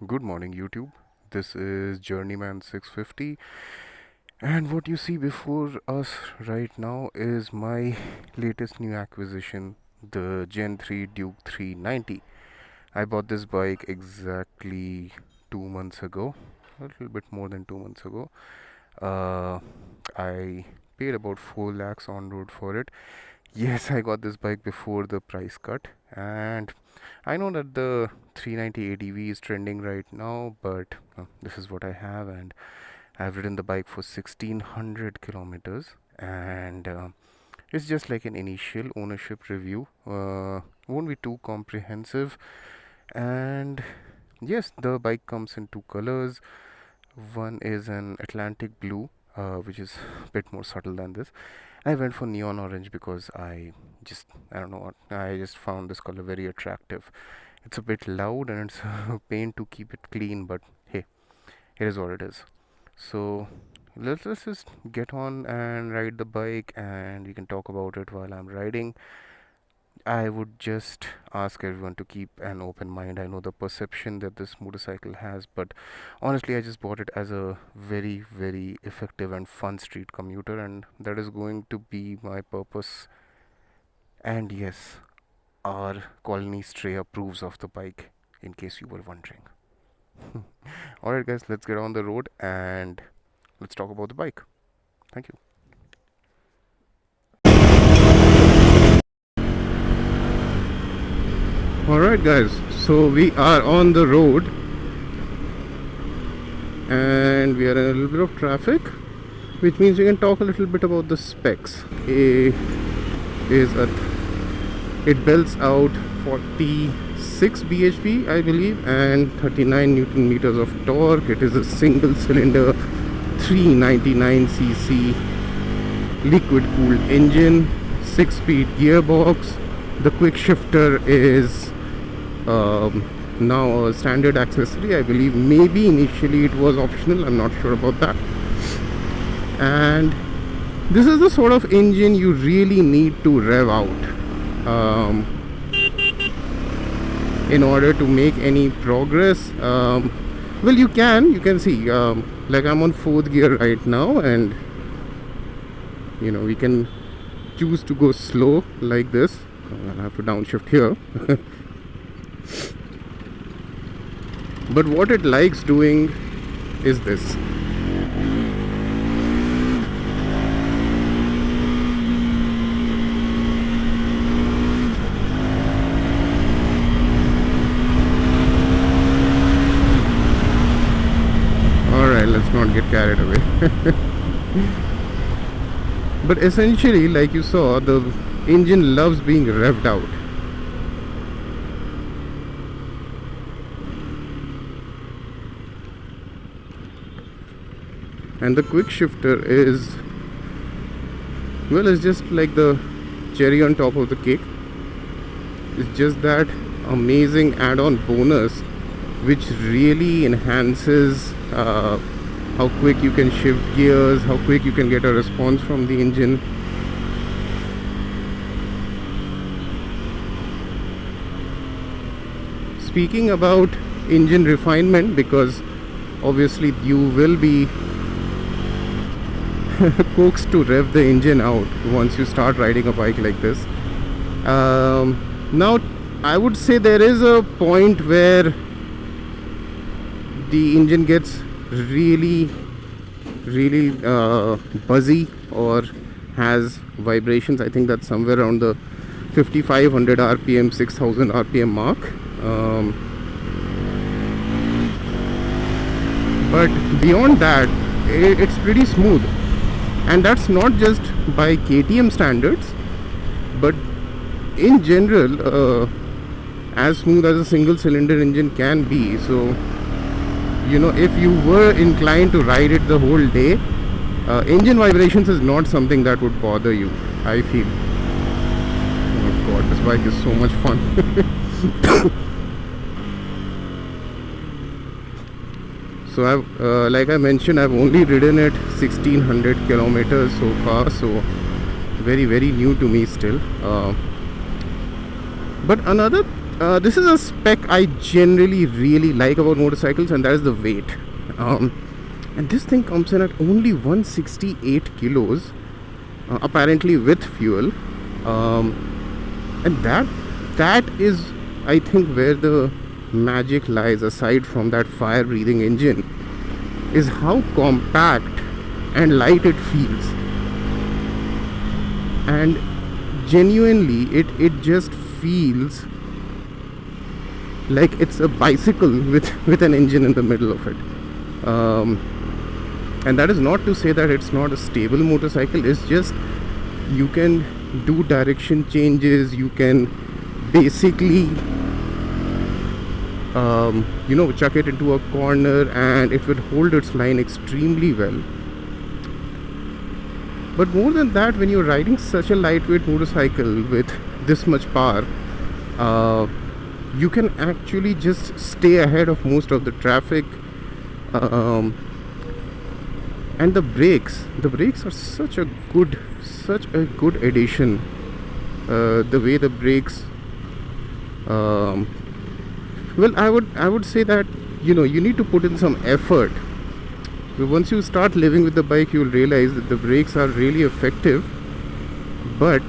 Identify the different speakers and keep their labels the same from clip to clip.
Speaker 1: Good morning, YouTube. This is Journeyman 650, and what you see before us right now is my latest new acquisition, the Gen 3 Duke 390. I bought this bike exactly 2 months ago, a little bit more than 2 months ago. Uh, I paid about 4 lakhs on road for it. Yes, I got this bike before the price cut, and I know that the 390 ADV is trending right now, but this is what I have, and I've ridden the bike for 1600 kilometers, and it's just like an initial ownership review. Won't be too comprehensive, and yes, the bike comes in two colors. One is an Atlantic blue, which is a bit more subtle than this. I went for neon orange because I don't know what, I just found this color very attractive. It's a bit loud and it's a pain to keep it clean, but hey, it is what it is. So let's just get on and ride the bike, and we can talk about it while I'm riding. I would just ask everyone to keep an open mind. I know the perception that this motorcycle has, but honestly, I just bought it as a very, very effective and fun street commuter, and that is going to be my purpose. And yes, our colony stray approves of the bike, in case you were wondering. Alright, guys, let's get on the road and let's talk about the bike. Thank you. Alright, guys, so we are on the road and we are in a little bit of traffic, which means we can talk a little bit about the specs. It belts out 46 bhp, I believe, and 39 newton meters of torque. It is a single cylinder 399cc liquid cooled engine, 6-speed gearbox. The quick shifter is now a standard accessory, I believe. Maybe initially it was optional, I'm not sure about that. And this is the sort of engine you really need to rev out in order to make any progress. Well, you can see, like I'm on 4th gear right now, and we can choose to go slow like this. I'll have to downshift here. But what it likes doing is this. Alright, let's not get carried away. But essentially, like you saw, the engine loves being revved out. And the quick shifter is, well, it's just like the cherry on top of the cake. It's just that amazing add-on bonus which really enhances how quick you can shift gears, how quick you can get a response from the engine. Speaking about engine refinement, because obviously you will be coaxed to rev the engine out once you start riding a bike like this. Now I would say there is a point where the engine gets really buzzy or has vibrations. I think that's somewhere around the 5500 rpm 6000 rpm mark. But beyond that, it's pretty smooth, and that's not just by KTM standards, but in general, as smooth as a single cylinder engine can be. So if you were inclined to ride it the whole day, engine vibrations is not something that would bother you, I feel. Oh god, this bike is so much fun. So I've like I mentioned, I've only ridden it 1600 kilometers so far, so very, very new to me still. But another This is a spec I generally really like about motorcycles, and that is the weight. And this thing comes in at only 168 kilos, apparently with fuel. And that is, I think, where the magic lies. Aside from that fire breathing engine, is how compact and light it feels. And genuinely, it just feels like it's a bicycle with an engine in the middle of it. And that is not to say that it's not a stable motorcycle. It's just you can do direction changes, you can basically chuck it into a corner and it will hold its line extremely well. But more than that, when you're riding such a lightweight motorcycle with this much power, you can actually just stay ahead of most of the traffic. And the brakes are such a good addition. The way the brakes, well, I would say that you need to put in some effort. Once you start living with the bike, you will realize that the brakes are really effective, but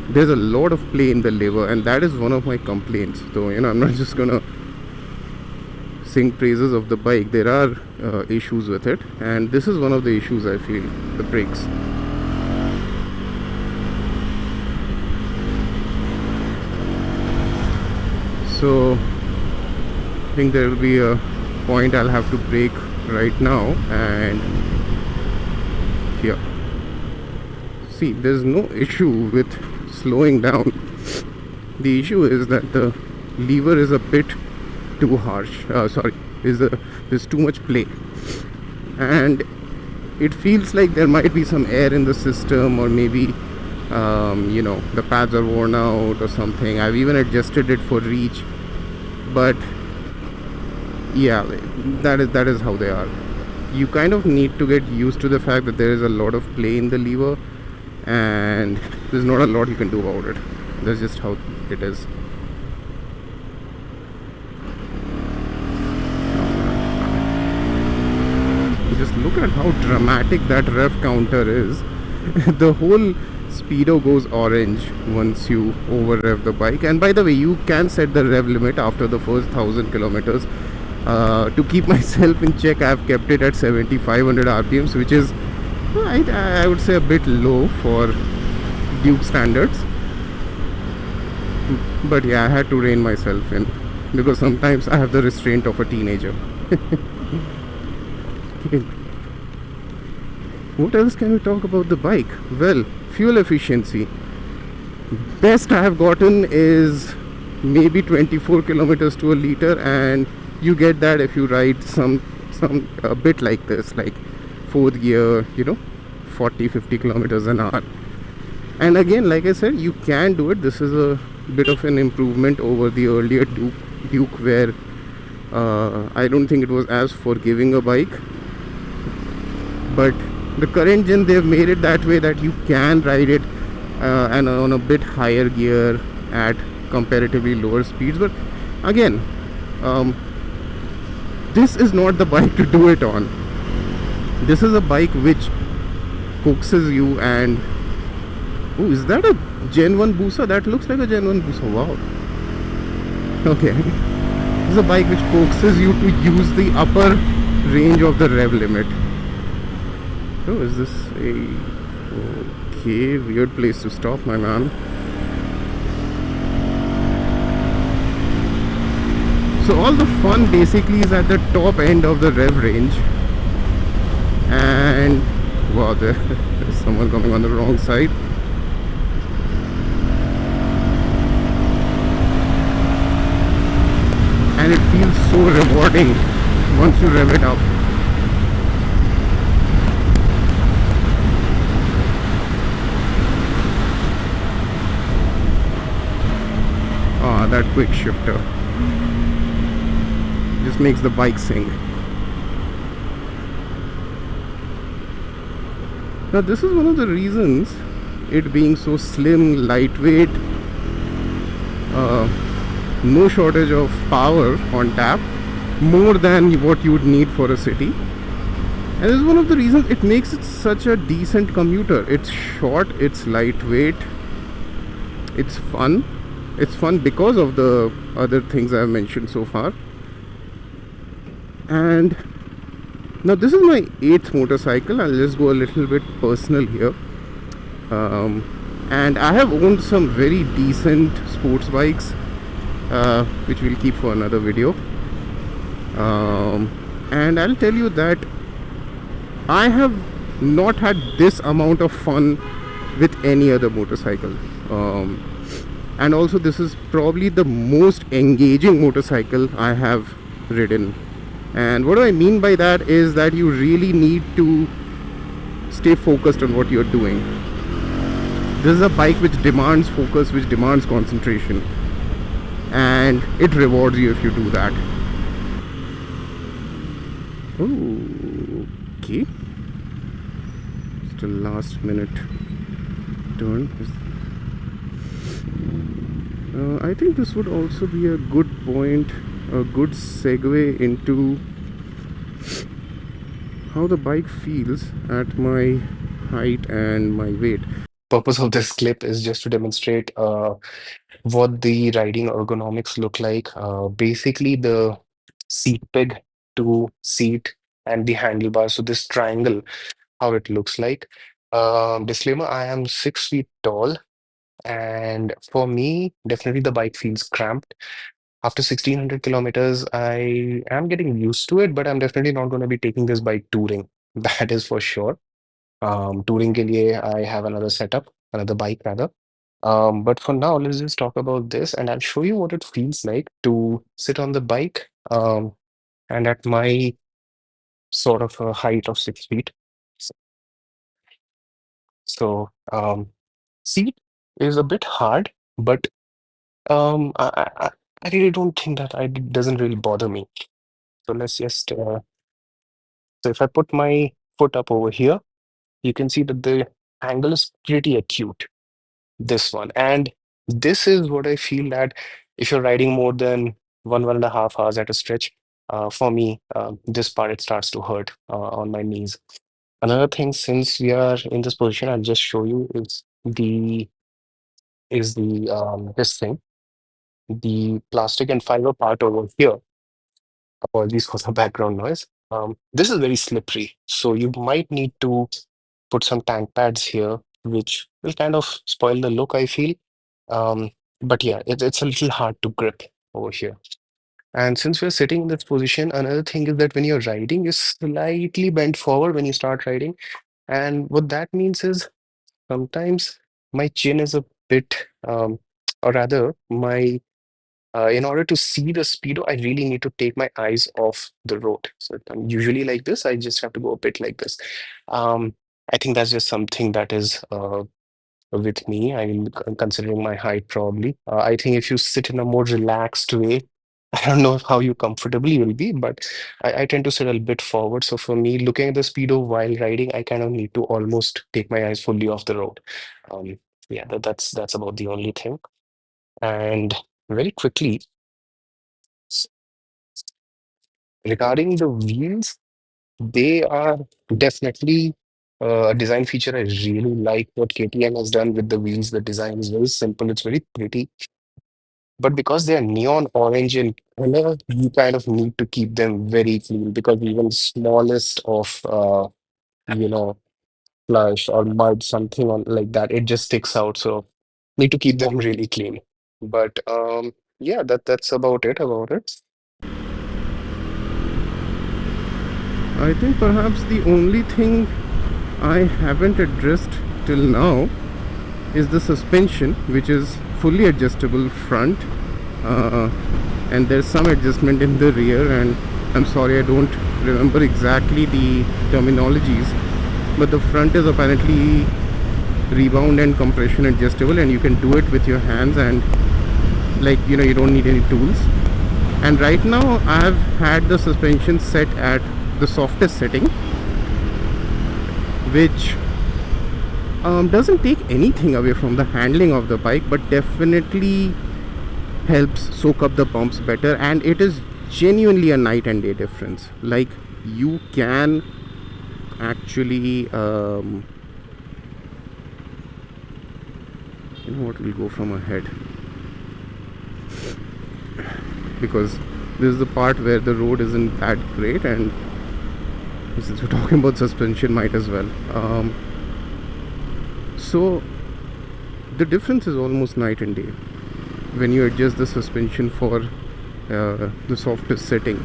Speaker 1: there's a lot of play in the lever, and that is one of my complaints. So I'm not just gonna sing praises of the bike. There are issues with it, and this is one of the issues I feel: the brakes. So I think there will be a point I'll have to brake right now, and here, see, there's no issue with slowing down. The issue is that the lever is a bit too harsh. There's too much play, and it feels like there might be some air in the system, or maybe the pads are worn out or something. I've even adjusted it for reach, but yeah, that is how they are. You kind of need to get used to the fact that there is a lot of play in the lever, and there's not a lot you can do about it. That's just how it is. Just look at how dramatic that rev counter is. The whole speedo goes orange once you over rev the bike. And by the way, you can set the rev limit after the first 1000 kilometers. To keep myself in check, I've kept it at 7500 RPMs, which is, I would say, a bit low for Duke standards. But yeah, I had to rein myself in, because sometimes I have the restraint of a teenager. What else can we talk about the bike? Well, fuel efficiency. Best I have gotten is maybe 24 kilometers to a liter, and you get that if you ride a bit like this, like fourth gear, 40-50 kilometers an hour. And again, like I said, you can do it. This is a bit of an improvement over the earlier Duke, where I don't think it was as forgiving a bike. But the current gen, they've made it that way that you can ride it and on a bit higher gear at comparatively lower speeds. But again, this is not the bike to do it on. This is a bike which coaxes you. And oh, is that a Gen 1 Busa? That looks like a Gen 1 Busa. Wow. Okay. This is a bike which coaxes you to use the upper range of the rev limit. Oh, is this a... Okay, weird place to stop, my man. So all the fun basically is at the top end of the rev range. And wow, there's someone coming on the wrong side. And it feels so rewarding once you rev it up. That quick shifter just makes the bike sing. Now this is one of the reasons, it being so slim, lightweight, no shortage of power on tap, more than what you would need for a city. And this is one of the reasons it makes it such a decent commuter. It's short, it's lightweight, it's fun. It's fun because of the other things I've mentioned so far. And now this is my 8th motorcycle. I'll just go a little bit personal here. And I have owned some very decent sports bikes, which we'll keep for another video. And I'll tell you that I have not had this amount of fun with any other motorcycle. And also this is probably the most engaging motorcycle I have ridden. And what do I mean by that is that you really need to stay focused on what you're doing. This is a bike which demands focus, which demands concentration, and it rewards you if you do that. Okay, just a last minute turn. I think this would also be a good point, a good segue into how the bike feels at my height and my weight. Purpose of this clip is just to demonstrate what the riding ergonomics look like. Basically, the seat peg to seat and the handlebar. So this triangle, how it looks like. Disclaimer: I am 6 feet tall, and for me, definitely the bike feels cramped. After 1600 kilometers, I am getting used to it, but I'm definitely not going to be taking this bike touring. That is for sure. Touring के लिए I have another setup, another bike rather. But for now, let's just talk about this, and I'll show you what it feels like to sit on the bike. And at my sort of a height of 6 feet. So seat is a bit hard, but I really don't think that it doesn't really bother me. So let's just so if I put my foot up over here, you can see that the angle is pretty acute. This one. And this is what I feel that if you're riding more than 1.5 hours at a stretch, for me, this part it starts to hurt on my knees. Another thing, since we are in this position, I'll just show you is the this thing, the plastic and fiber part over here. Apologies for the background noise. This is very slippery, so you might need to put some tank pads here, which will kind of spoil the look, I feel. Um, but yeah, it's a little hard to grip over here. And since we're sitting in this position, another thing is that when you're riding, you slightly bend forward when you start riding. And what that means is sometimes my chin is a bit, or rather, my in order to see the speedo, I really need to take my eyes off the road. So if I'm usually like this, I just have to go a bit like this. Um, I think that's just something that is with me. I mean, considering my height, probably. I think if you sit in a more relaxed way, I don't know how you comfortably will be, but I tend to sit a little bit forward. So for me, looking at the speedo while riding, I kind of need to almost take my eyes fully off the road. Um, yeah, that's about the only thing. And very quickly, s- regarding the wheels, they are definitely a design feature I really like what KTM has done with the wheels. The design is very simple, it's very pretty. But because they are neon orange in color, you kind of need to keep them very clean because even smallest of you know slush or mud, something on like that, it just sticks out. So need to keep them really clean. But yeah, that's about it. I think perhaps the only thing I haven't addressed till now is the suspension, which is fully adjustable front, uh, and there's some adjustment in the rear. And I'm sorry, I don't remember exactly the terminologies, but the front is apparently rebound and compression adjustable, and you can do it with your hands, and like you don't need any tools. And right now I've had the suspension set at the softest setting, which doesn't take anything away from the handling of the bike, but definitely helps soak up the bumps better, and it is genuinely a night and day difference. Like, you can actually you know what, we'll go from ahead, because this is the part where the road isn't that great, and since we're talking about suspension, might as well. So the difference is almost night and day when you adjust the suspension for the softest setting.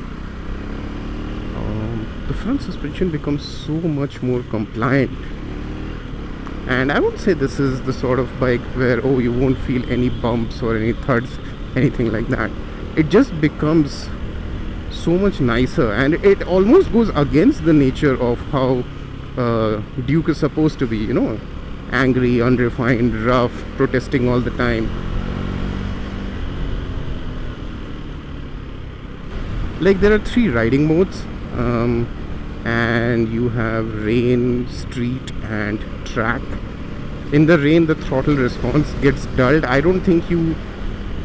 Speaker 1: The front suspension becomes so much more compliant, and I would say this is the sort of bike where, oh, you won't feel any bumps or any thuds, anything like that. It just becomes so much nicer, and it almost goes against the nature of how Duke is supposed to be, you know, angry, unrefined, rough, protesting all the time. Like, there are 3 riding modes, and you have rain, street, and track. In the rain, the throttle response gets dulled. I don't think you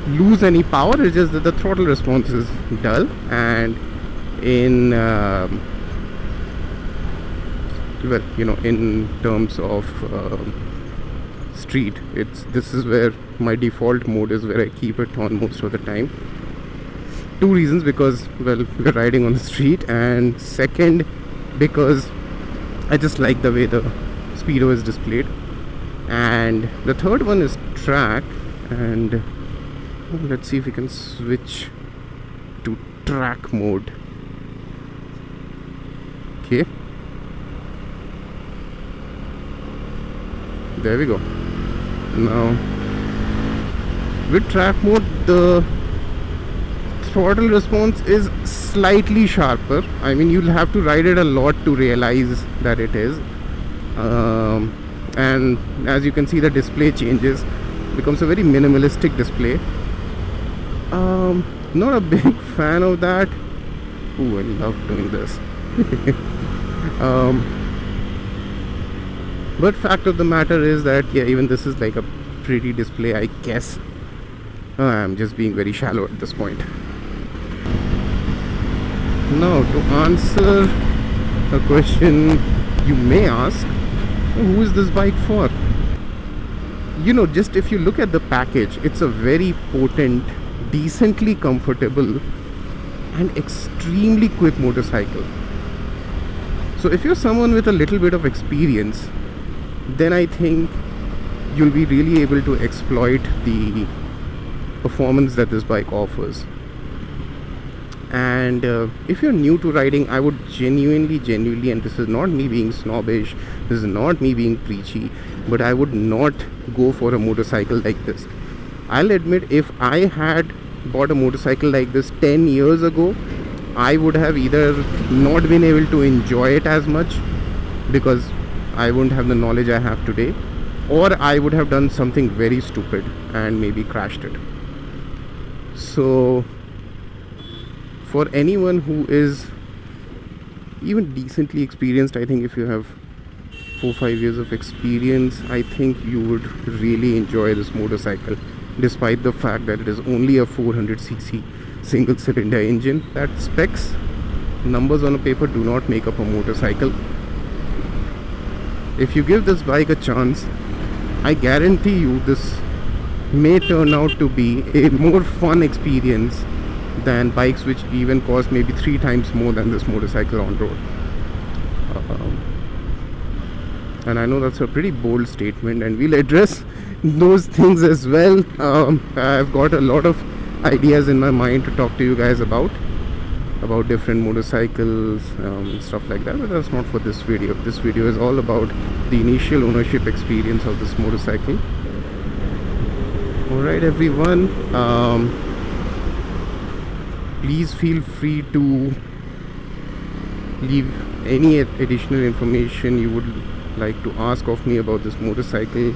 Speaker 1: lose any power, it's just that the throttle response is dull. And in well, you know, in terms of street, this is where my default mode is, where I keep it on most of the time. 2 reasons: because, well, we're riding on the street, and second, because I just like the way the speedo is displayed. And the third one is track, and let's see if we can switch to track mode. Okay, there we go. Now with track mode, the throttle response is slightly sharper. I mean, you'll have to ride it a lot to realize that it is. And as you can see, the display changes, becomes a very minimalistic display. Not a big fan of that. Ooh, I love doing this. But fact of the matter is that, yeah, even this is like a pretty display, I guess. I'm just being very shallow at this point. Now, to answer a question you may ask, who is this bike for? You know, just if you look at the package, it's a very potent, decently comfortable, and extremely quick motorcycle. So if you're someone with a little bit of experience, then I think you'll be really able to exploit the performance that this bike offers. And if you're new to riding, I would genuinely, and this is not me being snobbish, this is not me being preachy, but I would not go for a motorcycle like this. I'll admit, if I had bought a motorcycle like this 10 years ago, I would have either not been able to enjoy it as much, because I wouldn't have the knowledge I have today, or I would have done something very stupid and maybe crashed it. So for anyone who is even decently experienced, I think if you have 4-5 years of experience, I think you would really enjoy this motorcycle, despite the fact that it is only a 400cc single cylinder engine. That specs, numbers on a paper, do not make up a motorcycle. If you give this bike a chance, I guarantee you this may turn out to be a more fun experience than bikes which even cost maybe 3 times more than this motorcycle on road. And I know that's a pretty bold statement, and we'll address those things as well. I've got a lot of ideas in my mind to talk to you guys about different motorcycles, stuff like that, but that's not for this video. This video is all about the initial ownership experience of this motorcycle. Alright everyone, please feel free to leave any additional information you would like to ask of me about this motorcycle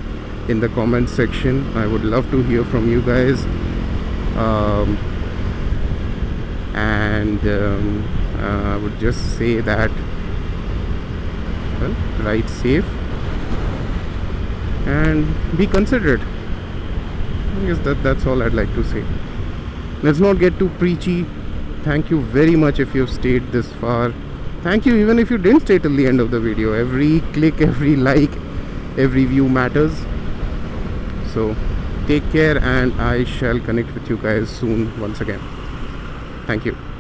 Speaker 1: in the comment section. I would love to hear from you guys. I would just say that, well, ride safe and be considerate. I guess that's all I'd like to say. let's not get too preachy. Thank you very much if you've stayed this far. Thank you even if you didn't stay till the end of the video. Every click, every like, every view matters. So take care, and I shall connect with you guys soon once again. Thank you.